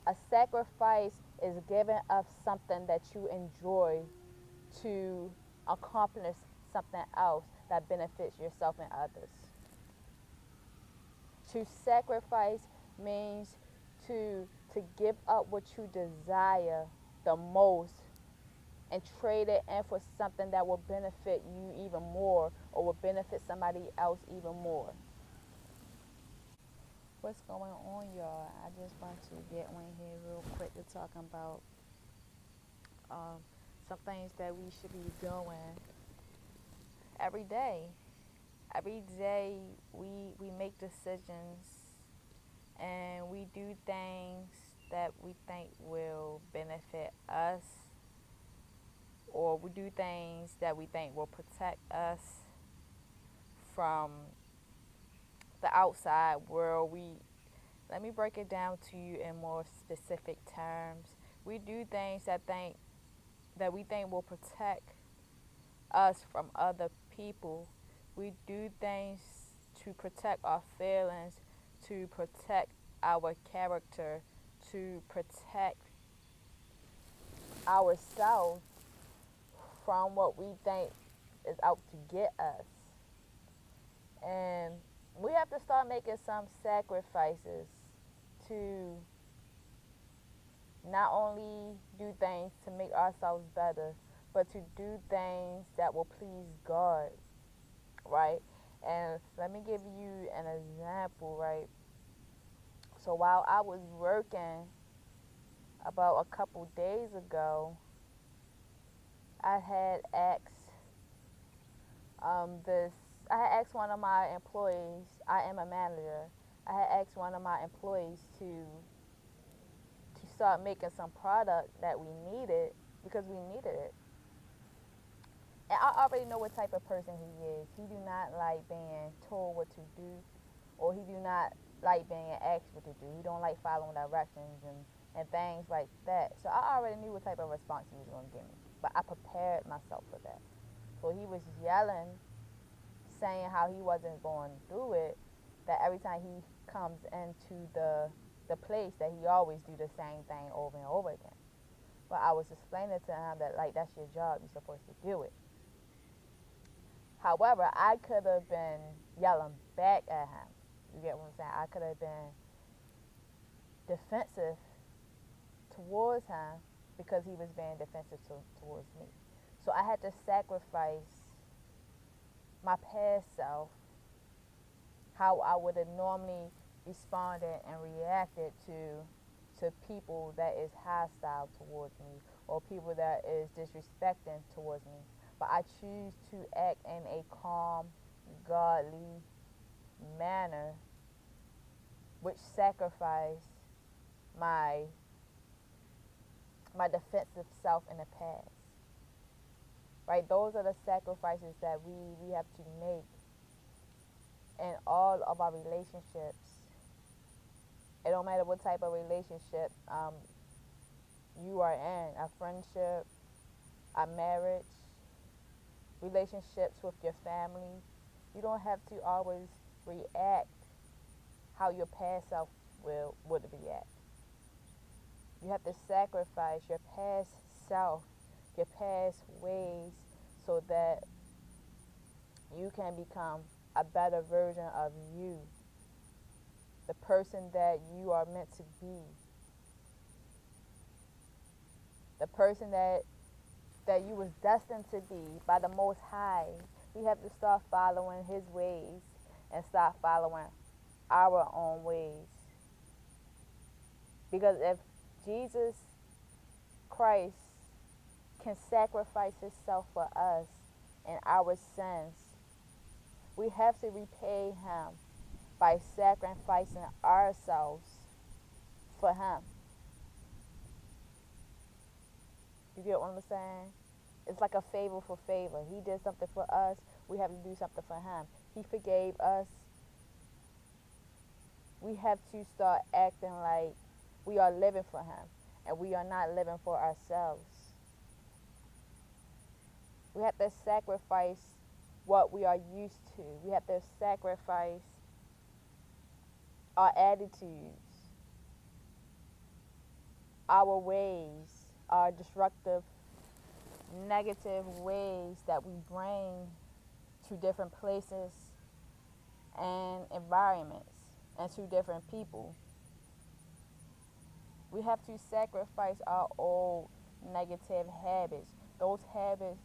A sacrifice is giving up something that you enjoy to accomplish something else that benefits yourself and others. To sacrifice means to give up what you desire the most and trade it in for something that will benefit you even more or will benefit somebody else even more. What's going on, y'all? I just want to get on here real quick to talk about um, some things that we should be doing every day. Every day we make decisions and we do things that we think will benefit us, or we do things that we think will protect us from the outside world. Let me break it down to you in more specific terms. We do things that we think will protect us from other people. We do things to protect our feelings, to protect our character, to protect ourselves from what we think is out to get us. And we have to start making some sacrifices to not only do things to make ourselves better, but to do things that will please God, right? And let me give you an example, right? So while I was working about a couple days ago, I had asked this. I had asked one of my employees. I am a manager. I had asked one of my employees to start making some product that we needed because we needed it. And I already know what type of person he is. He do not like being told what to do, or he do not like being asked what to do. He don't like following directions and things like that. So I already knew what type of response he was going to give me. But I prepared myself for that. So he was yelling, saying how he wasn't going to do it, that every time he comes into the place that he always do the same thing over and over again. But I was explaining to him that, like, that's your job. You're supposed to do it. However, I could have been yelling back at him. You get what I'm saying? I could have been defensive towards him because he was being defensive towards me. So I had to sacrifice my past self, how I would have normally responded and reacted to people that is hostile towards me or people that is disrespecting towards me. But I choose to act in a calm, godly manner, which sacrifice my my defensive self in the past. Right? Those are the sacrifices that we have to make in all of our relationships. It don't matter what type of relationship you are in, a friendship, a marriage, relationships with your family. You don't have to always react how your past self would react. You have to sacrifice your past self, your past ways, so that you can become a better version of you, the person that you are meant to be, the person that you was destined to be by the Most High. We have to start following His ways and start following our own ways. Because if Jesus Christ can sacrifice Himself for us and our sins, we have to repay Him by sacrificing ourselves for Him. You get what I'm saying? It's like a favor for favor. He did something for us. We have to do something for Him. He forgave us. We have to start acting like we are living for Him and we are not living for ourselves. We have to sacrifice what we are used to. We have to sacrifice our attitudes. our ways, our destructive, negative ways that we bring to different places and environments and to different people. We have to sacrifice our old negative habits, those habits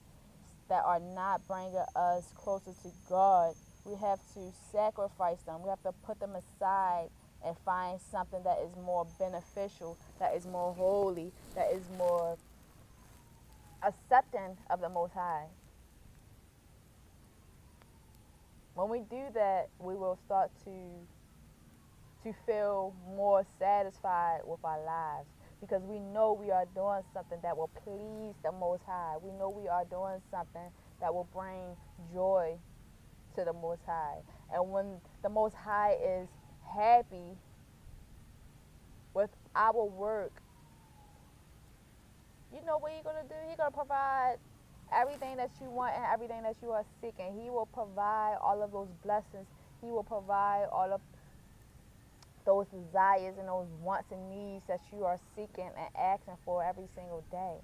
that are not bringing us closer to God. We have to sacrifice them. We have to put them aside and find something that is more beneficial, that is more holy, that is more accepting of the Most High. When we do that, we will start to feel more satisfied with our lives because we know we are doing something that will please the Most High. We know we are doing something that will bring joy to the Most High. And when the Most High is happy with our work, you know what He's going to do? He's going to provide everything that you want and everything that you are seeking. He will provide all of those blessings. He will provide all of those desires and those wants and needs that you are seeking and asking for every single day.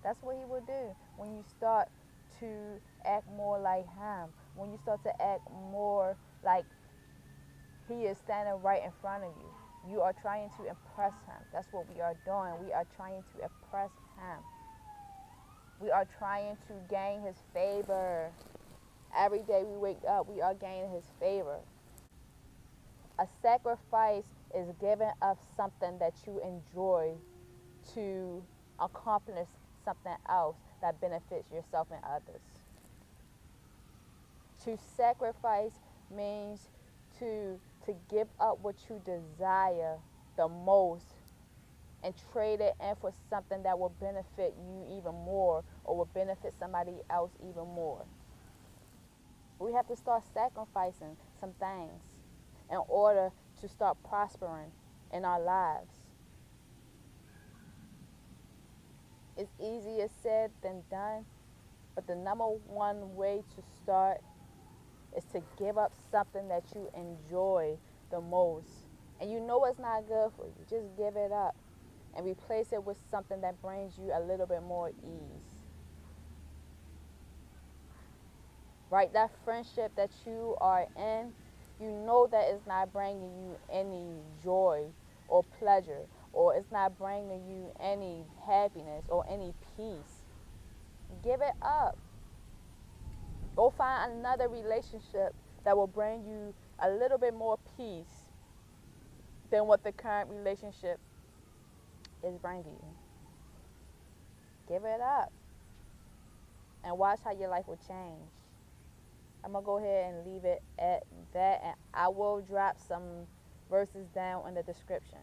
That's what He will do when you start to act more like Him. When you start to act more like He is standing right in front of you. You are trying to impress Him. That's what we are doing. We are trying to impress Him. We are trying to gain His favor. Every day we wake up, we are gaining His favor. A sacrifice is giving up something that you enjoy to accomplish something else that benefits yourself and others. To sacrifice means to give up what you desire the most and trade it in for something that will benefit you even more or will benefit somebody else even more. We have to start sacrificing some things in order to start prospering in our lives. It's easier said than done, but the number one way to start is to give up something that you enjoy the most. And you know it's not good for you. Just give it up and replace it with something that brings you a little bit more ease. Right? That friendship that you are in, you know that it's not bringing you any joy or pleasure, or it's not bringing you any happiness or any peace. Give it up. Go find another relationship that will bring you a little bit more peace than what the current relationship is bringing you. Give it up and watch how your life will change. I'm going to go ahead and leave it at that, and I will drop some verses down in the description.